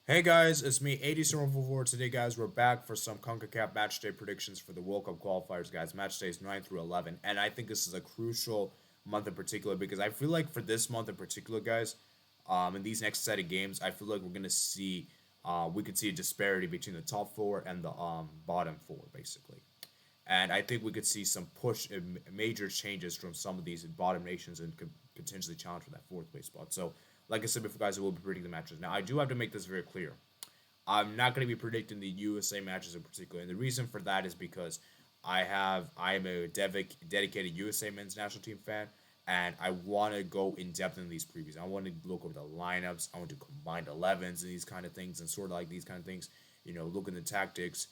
Hey guys, it's me, 8744. Today, guys, we're back for some CONCACAF Matchday predictions for the World Cup qualifiers, guys. Matchdays 9 through 11. And I think this is a crucial month in particular because I feel like for this month in particular, guys, in these next set of games, I feel like we're going to see, we could see a disparity between the top four and the bottom four, basically. And I think we could see some major changes from some of these bottom nations and could potentially challenge for that fourth place spot. So, like I said before, guys, I will be predicting the matches. Now, I do have to make this very clear. I'm not going to be predicting the USA matches in particular, and the reason for that is because I am a dedicated USA men's national team fan, and I want to go in depth in these previews. I want to look over the lineups. I want to combine 11s and these kind of things, and sort of like these kind of things. Look at the tactics,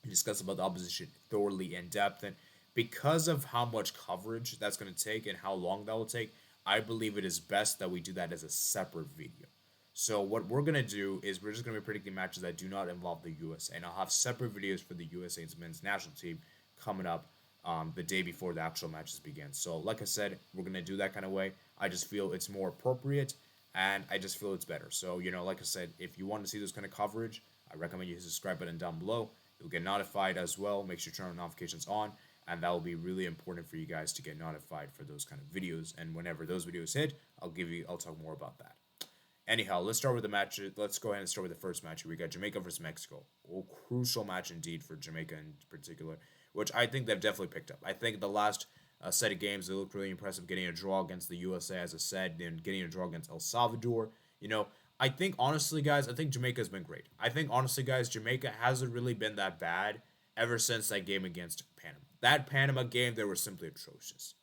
discuss about the opposition thoroughly in depth. And because of how much coverage that's going to take and how long that will take, I believe it is best that we do that as a separate video. So what we're gonna do is we're just gonna be predicting matches that do not involve the USA, and I'll have separate videos for the USA's men's national team coming up the day before the actual matches begin. So like I said, we're gonna do that kind of way. I just feel it's more appropriate, and I just feel it's better. So like I said, if you want to see this kind of coverage, I recommend you hit the subscribe button down below. You'll get notified as well. Make sure you turn notifications on, and that will be really important for you guys to get notified for those kind of videos. And whenever those videos hit, I'll talk more about that. Anyhow, let's start with the match. Let's go ahead and start with the first match. We got Jamaica versus Mexico. A crucial match indeed for Jamaica in particular, which I think they've definitely picked up. I think the last set of games, they looked really impressive, getting a draw against the USA, as I said, and getting a draw against El Salvador. I think honestly, guys, I think Jamaica's been great. I think honestly, guys, Jamaica hasn't really been that bad ever since that game against Panama. That Panama game, they were simply atrocious.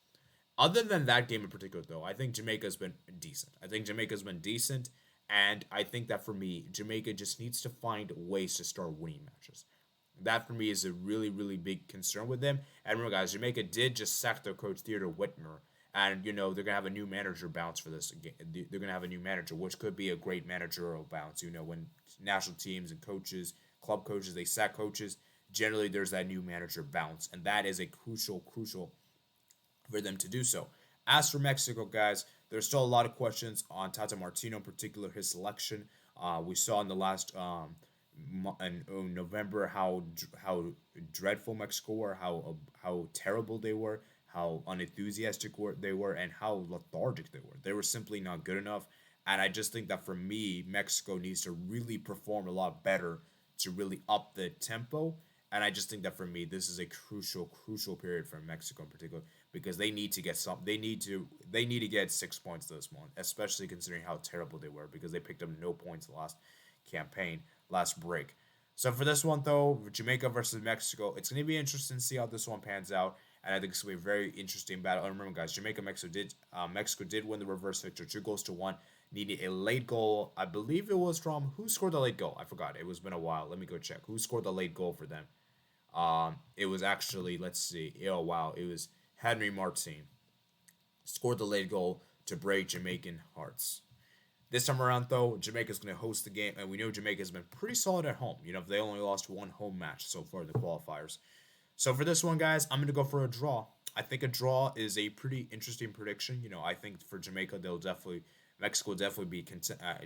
Other than that game in particular, though, I think Jamaica's been decent. I think Jamaica's been decent, and I think that for me, Jamaica just needs to find ways to start winning matches. That for me is a really, really big concern with them. And remember, guys, Jamaica did just sack their coach Theodore Whitmer, and they're gonna have a new manager bounce for this. They're gonna have a new manager, which could be a great managerial bounce. When national teams and coaches, club coaches, they sack coaches. Generally, there's that new manager bounce, and that is a crucial for them to do so. As for Mexico, guys, there's still a lot of questions on Tata Martino, in particular his selection. We saw in the last in November how dreadful Mexico were, how terrible they were, how unenthusiastic they were, and how lethargic they were. They were simply not good enough. And I just think that for me, Mexico needs to really perform a lot better to really up the tempo. And I just think that for me, this is a crucial period for Mexico in particular because they need to get some. They need to get 6 points this month, especially considering how terrible they were because they picked up no points last campaign, last break. So for this one though, Jamaica versus Mexico, it's gonna be interesting to see how this one pans out, and I think it's gonna be a very interesting battle. And remember, guys, Mexico did win the reverse victor, 2 goals to 1. Needed a late goal. I believe it was from who scored the late goal. I forgot. It was been a while. Let me go check. Who scored the late goal for them? It was actually, let's see. Oh wow, it was Henry Martin scored the late goal to break Jamaican hearts. This time around, though, Jamaica's going to host the game, and we know Jamaica's been pretty solid at home. They only lost one home match so far in the qualifiers. So for this one, guys, I'm going to go for a draw. I think a draw is a pretty interesting prediction. I think for Jamaica, Mexico will definitely be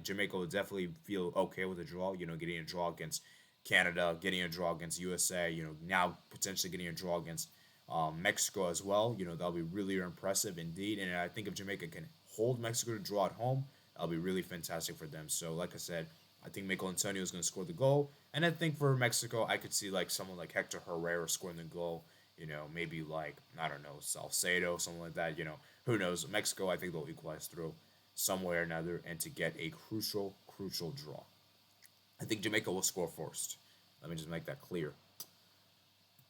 Jamaica will definitely feel okay with a draw. Getting a draw against Canada, getting a draw against USA. Now potentially getting a draw against Mexico as well. That'll be really impressive indeed. And I think if Jamaica can hold Mexico to draw at home, that'll be really fantastic for them. So, like I said, I think Michael Antonio is going to score the goal. And I think for Mexico, I could see like someone like Hector Herrera scoring the goal. Maybe like, I don't know, Salcedo, something like that. Who knows? Mexico, I think they'll equalize through somewhere or another and to get a crucial draw. I think Jamaica will score first. Let me just make that clear.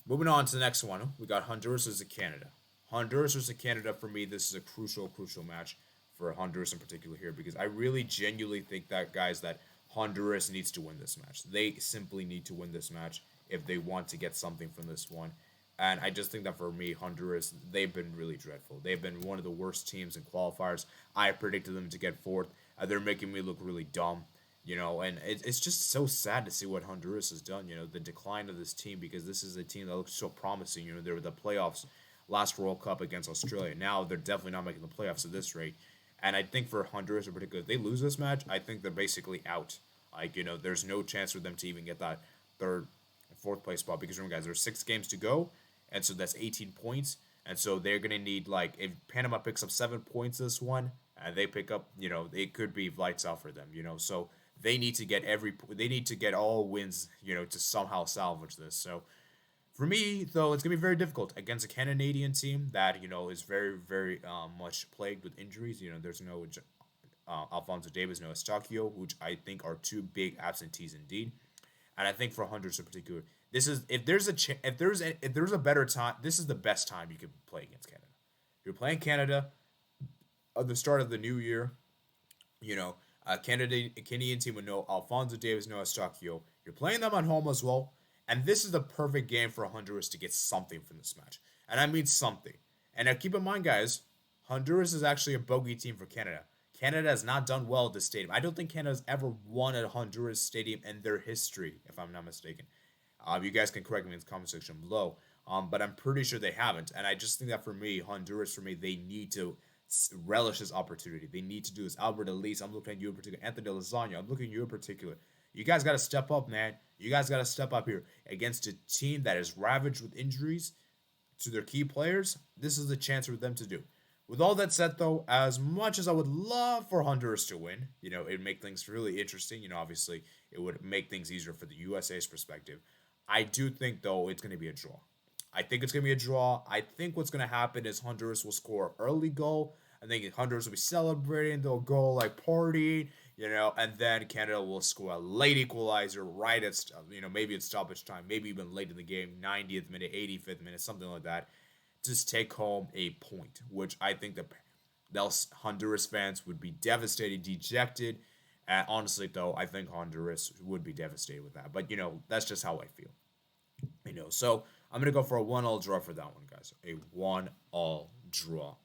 Moving on to the next one, we got Honduras versus Canada. Honduras versus Canada, for me, this is a crucial match for Honduras in particular here because I really genuinely think that, guys, that Honduras needs to win this match. They simply need to win this match if they want to get something from this one. And I just think that for me, Honduras, they've been really dreadful. They've been one of the worst teams in qualifiers. I predicted them to get fourth. They're making me look really dumb. And it's just so sad to see what Honduras has done. The decline of this team because this is a team that looks so promising. They were the playoffs last World Cup against Australia. Now they're definitely not making the playoffs at this rate. And I think for Honduras in particular, if they lose this match, I think they're basically out. Like, there's no chance for them to even get that third, fourth place spot because remember, guys, there's 6 games to go, and so that's 18 points. And so they're gonna need like if Panama picks up 7 points this one, and they pick up, it could be lights out for them. So they need to get they need to get all wins, to somehow salvage this. So for me, though, it's gonna be very difficult against a Canadian team that is very, very much plagued with injuries. There's no Alfonso Davis, no Estacio, which I think are two big absentees indeed. And I think for Honduras in particular, this is if there's a better time, this is the best time you could play against Canada. You're playing Canada at the start of the new year. A Canadian team with no Alfonso Davis, no Estacio. You're playing them at home as well, and this is the perfect game for Honduras to get something from this match, and I mean something. And now keep in mind, guys, Honduras is actually a bogey team for Canada. Canada has not done well at this stadium. I don't think Canada's ever won at Honduras Stadium in their history, if I'm not mistaken. You guys can correct me in the comment section below. But I'm pretty sure they haven't. And I just think that for me, Honduras, they need to relish this opportunity. They need to do this. Albert Elise, I'm looking at you in particular. Anthony Lasagna, I'm looking at you in particular. You guys got to step up, man. You guys got to step up here against a team that is ravaged with injuries to their key players. This is the chance for them to do. With all that said, though, as much as I would love for Honduras to win, it'd make things really interesting. Obviously, it would make things easier for the USA's perspective. I do think, though, it's going to be a draw. I think it's going to be a draw. I think what's going to happen is Honduras will score an early goal. I think Honduras will be celebrating. They'll go, partying, and then Canada will score a late equalizer right at, maybe at stoppage time, maybe even late in the game, 90th minute, 85th minute, something like that. Just take home a point, which I think that Honduras fans would be devastated, dejected. Honestly, though, I think Honduras would be devastated with that. But, that's just how I feel. So I'm going to go for a 1-1 draw for that one, guys. A 1-1 draw.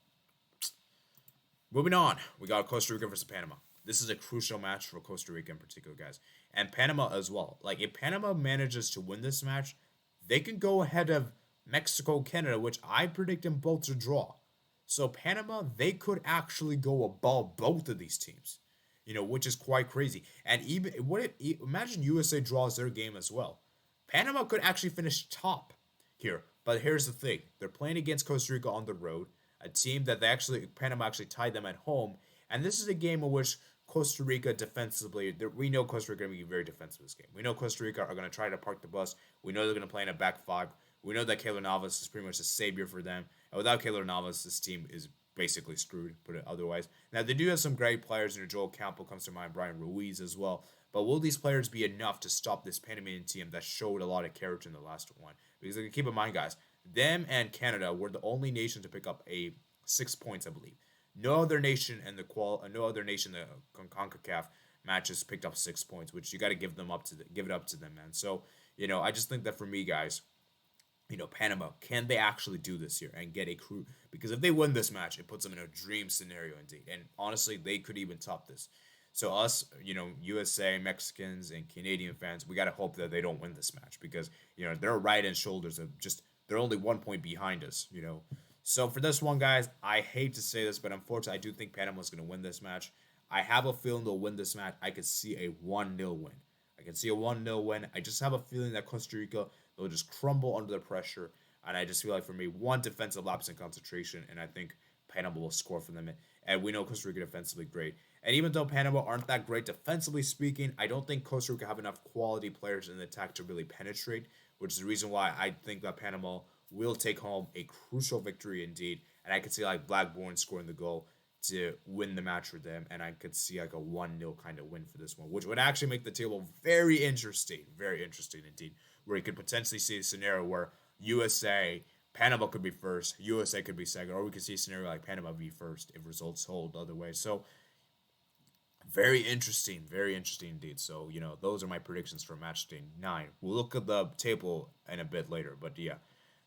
Moving on, we got Costa Rica versus Panama. This is a crucial match for Costa Rica in particular, guys. And Panama as well. If Panama manages to win this match, they can go ahead of Mexico, Canada, which I predict them both to draw. So Panama, they could actually go above both of these teams, which is quite crazy. And imagine USA draws their game as well. Panama could actually finish top here. But here's the thing. They're playing against Costa Rica on the road, a team that Panama actually tied them at home. And this is a game in which Costa Rica defensively, we know Costa Rica are going to be very defensive this game. We know Costa Rica are going to try to park the bus. We know they're going to play in a back five. We know that Keylor Navas is pretty much a savior for them. And without Keylor Navas, this team is basically screwed, put it otherwise. Now, they do have some great players. Joel Campbell comes to mind, Brian Ruiz as well. But will these players be enough to stop this Panamanian team that showed a lot of character in the last one? Because keep in mind, guys, them and Canada were the only nation to pick up 6 points, I believe. No other nation in the CONCACAF matches picked up 6 points, which you got to give it up to them, man. So, I just think that for me, guys, Panama, can they actually do this here and get a crew? Because if they win this match, it puts them in a dream scenario indeed. And honestly, they could even top this. So us, USA, Mexicans, and Canadian fans, we got to hope that they don't win this match because, they're right in shoulders of they're only 1 point behind us, So for this one, guys, I hate to say this, but unfortunately, I do think Panama's going to win this match. I have a feeling they'll win this match. I could see a 1-0 win. I just have a feeling that Costa Rica, they'll just crumble under the pressure. And I just feel like for me, one defensive lapse in concentration, and I think Panama will score for them. And we know Costa Rica defensively great. And even though Panama aren't that great defensively speaking, I don't think Costa Rica have enough quality players in the attack to really penetrate, which is the reason why I think that Panama will take home a crucial victory indeed. And I could see Blackburn scoring the goal to win the match for them. And I could see a 1-0 kind of win for this one, which would actually make the table very interesting indeed, where you could potentially see a scenario where Panama could be first, USA could be second, or we could see a scenario like Panama be first if results hold the other way. So very interesting indeed. So, those are my predictions for Matchday 9. We'll look at the table in a bit later, but yeah.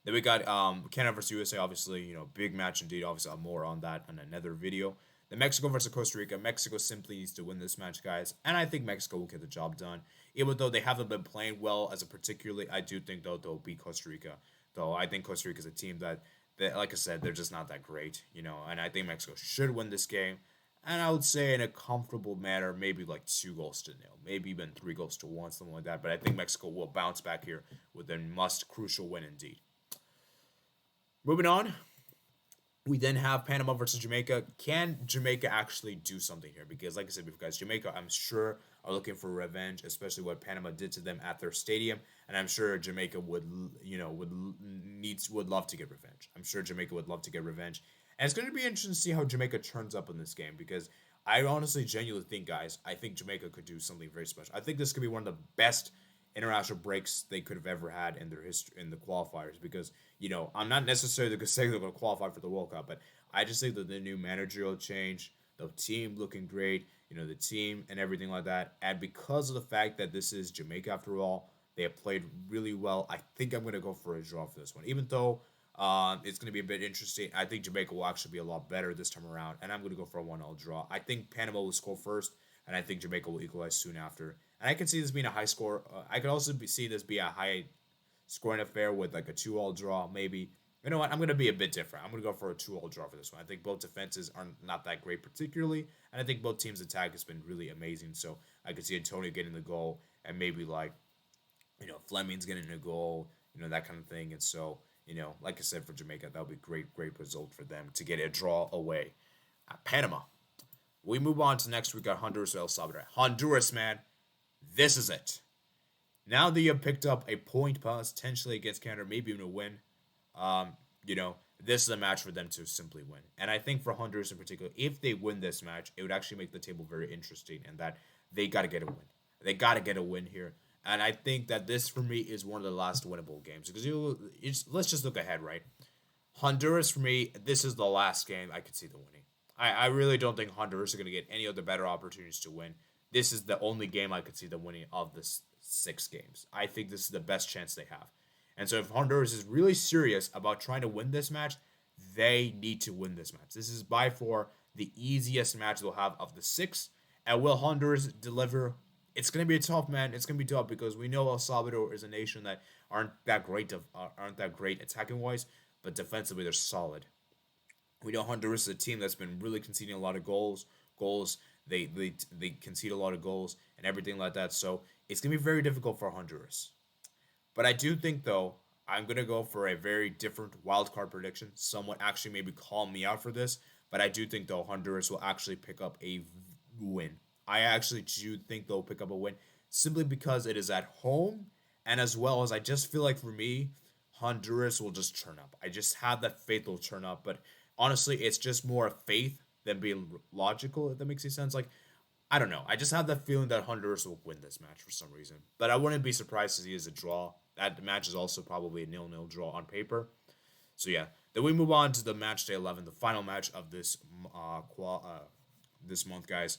Then we got Canada versus USA, obviously, big match indeed. Obviously, I'll have more on that in another video. The Mexico versus Costa Rica. Mexico simply needs to win this match, guys. And I think Mexico will get the job done. Even though they haven't been playing well as a particularly, I do think, though, they'll beat Costa Rica. Though I think Costa Rica is a team that, like I said, they're just not that great, And I think Mexico should win this game. And I would say in a comfortable manner, maybe like 2 goals to nil, maybe even 3 goals to 1, something like that. But I think Mexico will bounce back here with a must crucial win indeed. Moving on, we then have Panama versus Jamaica. Can Jamaica actually do something here? Because, like I said before, guys, Jamaica, I'm sure, are looking for revenge, especially what Panama did to them at their stadium, and I'm sure Jamaica would love to get revenge. I'm sure Jamaica would love to get revenge, and it's going to be interesting to see how Jamaica turns up in this game because I honestly, genuinely think, guys, I think Jamaica could do something very special. I think this could be one of the best international breaks they could have ever had in their history in the qualifiers because I'm not necessarily going to say they're going to qualify for the World Cup, but I just think that the new managerial change, the team looking great, the team and everything like that, and because of the fact that this is Jamaica after all, they have played really well. I think I'm going to go for a draw for this one, even though it's going to be a bit interesting. I think Jamaica will actually be a lot better this time around, and I'm going to go for a 1-0 draw. I think Panama will score first, and I think Jamaica will equalize soon after. And I can see this being a high score. I could also see this be a high scoring affair with like a 2-all draw, maybe. You know what? I'm going to be a bit different. I'm going to go for a 2-all draw for this one. I think both defenses are not that great particularly, and I think both teams' attack has been really amazing. So I could see Antonio getting the goal, and maybe like, Fleming's getting a goal, that kind of thing. And so, like I said, for Jamaica, that would be great result for them to get a draw away at Panama. We move on to next. We got Honduras El Salvador. Honduras, man, this is it. Now that you have picked up a point potentially against Canada, maybe even a win, um, this is a match for them to simply win. And I think for Honduras in particular, if they win this match, it would actually make the table very interesting and that they got to get a win. They got to get a win here. And I think that this, for me, is one of the last winnable games. Because let's just look ahead, right? Honduras, for me, this is the last game I could see them winning. I really don't think Honduras are going to get any other better opportunities to win. This is the only game I could see them winning of the 6 games. I think this is the best chance they have. And so if Honduras is really serious about trying to win this match, they need to win this match. This is by far the easiest match they'll have of the 6. And will Honduras deliver? It's going to be a tough, man. It's going to be tough because we know El Salvador is a nation that aren't that great attacking wise, but defensively they're solid. We know Honduras is a team that's been really conceding a lot of goals. They concede a lot of goals and everything like that. So it's gonna be very difficult for Honduras. But I do think though I'm gonna go for a very different wild card prediction. Someone actually maybe call me out for this, but I do think though Honduras will actually pick up a win. I actually do think they'll pick up a win simply because it is at home, and as well as I just feel like for me, Honduras will just turn up. I just have that faith they'll turn up, but honestly, it's just more faith than being logical, if that makes any sense. Like, I don't know. I just have that feeling that Honduras will win this match for some reason. But I wouldn't be surprised to see it as a draw. That match is also probably a 0-0 draw on paper. So yeah. Then we move on to the match day 11, the final match of this this month, guys.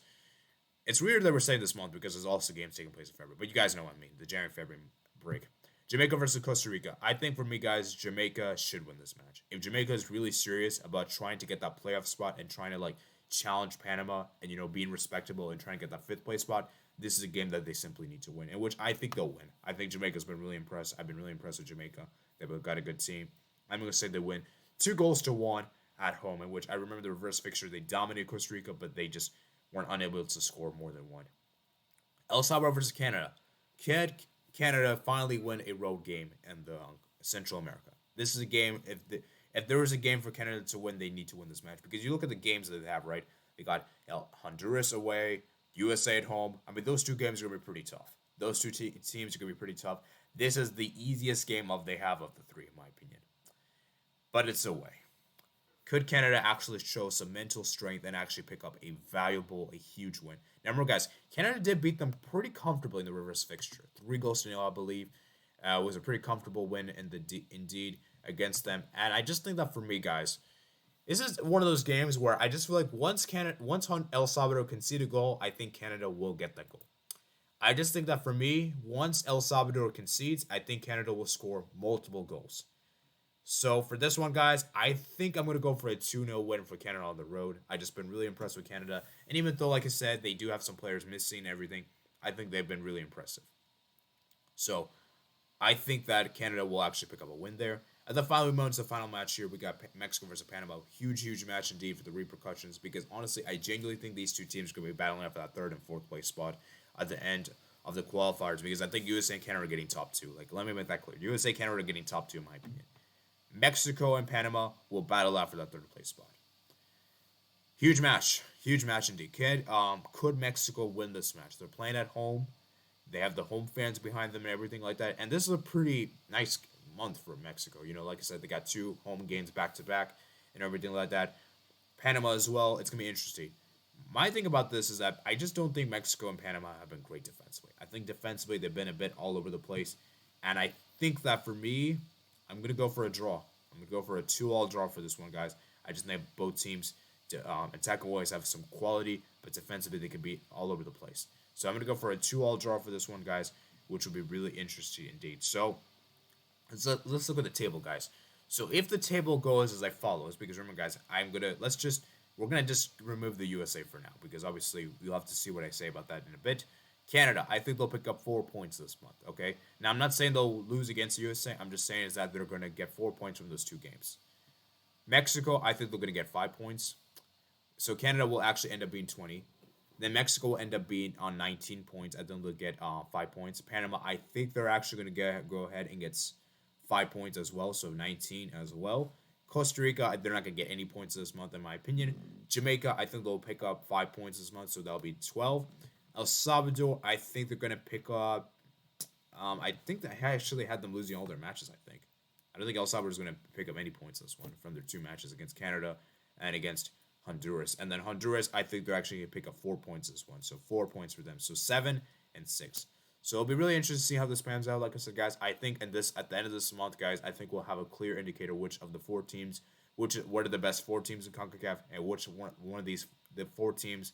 It's weird that we're saying this month because there's also games taking place in February. But you guys know what I mean. The January-February break. Jamaica versus Costa Rica. I think for me, guys, Jamaica should win this match. If Jamaica is really serious about trying to get that playoff spot and trying to like challenge Panama and being respectable and trying to get that 5th place spot, this is a game that they simply need to win, and which I think they'll win. I think Jamaica's been really impressed. I've been really impressed with Jamaica. They've got a good team. I'm going to say they win 2-1 at home, in which I remember the reverse fixture. They dominated Costa Rica, but they just weren't unable to score more than 1. El Salvador versus Canada. Canada finally win a road game in the Central America. This is a game, if there was a game for Canada to win, they need to win this match. Because you look at the games that they have, right? They got Honduras away, USA at home. I mean, those 2 games are going to be pretty tough. Those 2 teams are going to be pretty tough. This is the easiest game they have of the 3, in my opinion. But it's away. Could Canada actually show some mental strength and actually pick up a huge win? Now, remember, guys, Canada did beat them pretty comfortably in the reverse fixture. 3-0, I believe. It was a pretty comfortable win indeed against them. And I just think that for me, guys, this is one of those games where I just feel like once El Salvador concede a goal, I think Canada will get that goal. I just think that for me, once El Salvador concedes, I think Canada will score multiple goals. So for this one, guys, I think I'm going to go for a 2-0 win for Canada on the road. I've just been really impressed with Canada. And even though, like I said, they do have some players missing and everything, I think they've been really impressive. So I think that Canada will actually pick up a win there. And then finally, we move on to the final match here. We got Mexico versus Panama. Huge, huge match indeed for the repercussions because honestly, I genuinely think these two teams are going to be battling out for that third and fourth place spot at the end of the qualifiers because I think USA and Canada are getting top two. Like, let me make that clear. USA and Canada are getting top two, in my opinion. Mexico and Panama will battle out for that third place spot. Huge match indeed. Could Mexico win this match? They're playing at home. They have the home fans behind them and everything like that. And this is a pretty nice month for Mexico. You know, like I said, they got two home games back to back and everything like that. Panama as well. It's gonna be interesting. My thing about this is that I just don't think Mexico and Panama have been great defensively. I think defensively they've been a bit all over the place, and I think that for me, I'm gonna go for a draw. I'm gonna go for a 2-all draw for this one, guys. I just think both teams attack-wise have some quality, but defensively they could be all over the place. So I'm gonna go for a 2-all draw for this one, guys, which will be really interesting indeed. So let's look at the table, guys. So if the table goes as follows, because remember, guys, we're gonna just remove the USA for now because obviously we'll have to see what I say about that in a bit. Canada, I think they'll pick up 4 points this month. Okay, now I'm not saying they'll lose against the USA. I'm just saying is that they're gonna get 4 points from those two games. Mexico, I think they're gonna get 5 points. So Canada will actually end up being 20. Then Mexico will end up being on 19 points. I think they'll get 5 points. Panama, I think they're actually gonna go ahead and get 5 points as well, so 19 as well. Costa Rica, they're not going to get any points this month, in my opinion. Jamaica, I think they'll pick up 5 points this month, so that'll be 12. El Salvador, I think they're going to pick up. I think that I actually had them losing all their matches, I don't think El Salvador is going to pick up any points this one from their 2 matches against Canada and against Honduras. And then Honduras, I think they're actually going to pick up 4 points this one, so 4 points for them. So 7 and 6. So it'll be really interesting to see how this pans out. Like I said, guys, I think at the end of this month, guys, I think we'll have a clear indicator which of the 4 teams, what are the best 4 teams in CONCACAF, and which one of the 4 teams.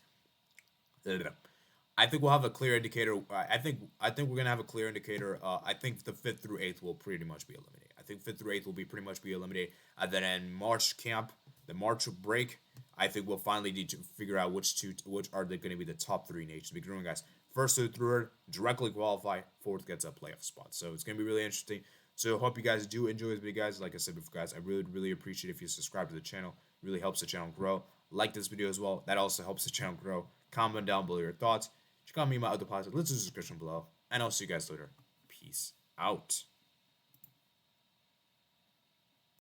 I think we'll have a clear indicator. I think we're gonna have a clear indicator. I think the 5th through 8th will pretty much be eliminated. I think 5th through 8th will be pretty much be eliminated. And then in March camp, the March break, I think we'll finally need to figure out which are they going to be the top 3 nations. Because remember, guys, 1st through 3rd directly qualify, 4th gets a playoff spot. So it's going to be really interesting. So I hope you guys do enjoy this video, guys. Like I said before, guys, I really, really appreciate if you subscribe to the channel. It really helps the channel grow. Like this video as well. That also helps the channel grow. Comment down below your thoughts. Check out me and my other podcasts. Links in the description below. And I'll see you guys later. Peace out.